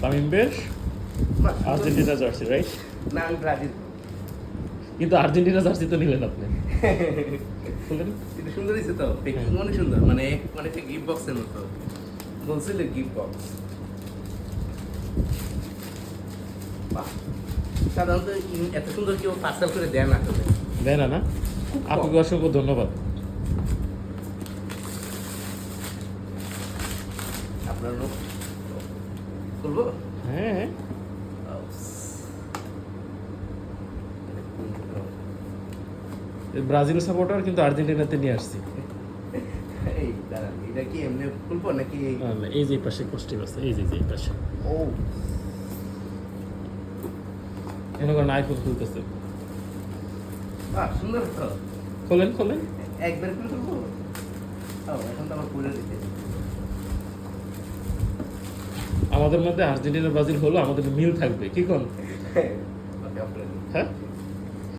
তামিম বেশ Argentina jersey, right? না, আমি ব্রাজিল। কিন্তু আর্জেন্টিনা জার্সি তো নিলেন আপনি। বললেন এটা সুন্দর হয়েছে তো, প্যাকিং অনেক সুন্দর, মানে অনেকটা গিফট বক্সের মতো বলছিল, গিফট বক্স। বাহ, সাধারণত এত সুন্দর কেউ পার্সেল করে দেয় না আসলে। দেয় না? আপনাকে অসংখ্য ধন্যবাদ। আপনার খুলবো? হ্যাঁ, ব্রাজিল সাপোর্টার কিন্তু আর্জেন্টিনাতে নিয়ে আসছি। এই দাঁড়ান, এটা কি এমনি খুলবো নাকি? এই যে এই পাশে কষ্টি আছে, এই যে এই পাশে ও, মনে করেন আইফোন খুলতেছে। বাহ, সুন্দর তো। খোলেন। একবার করে খুলবো? ও, এখন তো আমার পুরো দিতে। আমাদের মধ্যে আর্জেন্টিনা ব্রাজিল হলো, আমাদের মিল থাকবে, কি কোন? ওকে, আপনার হ্যাঁ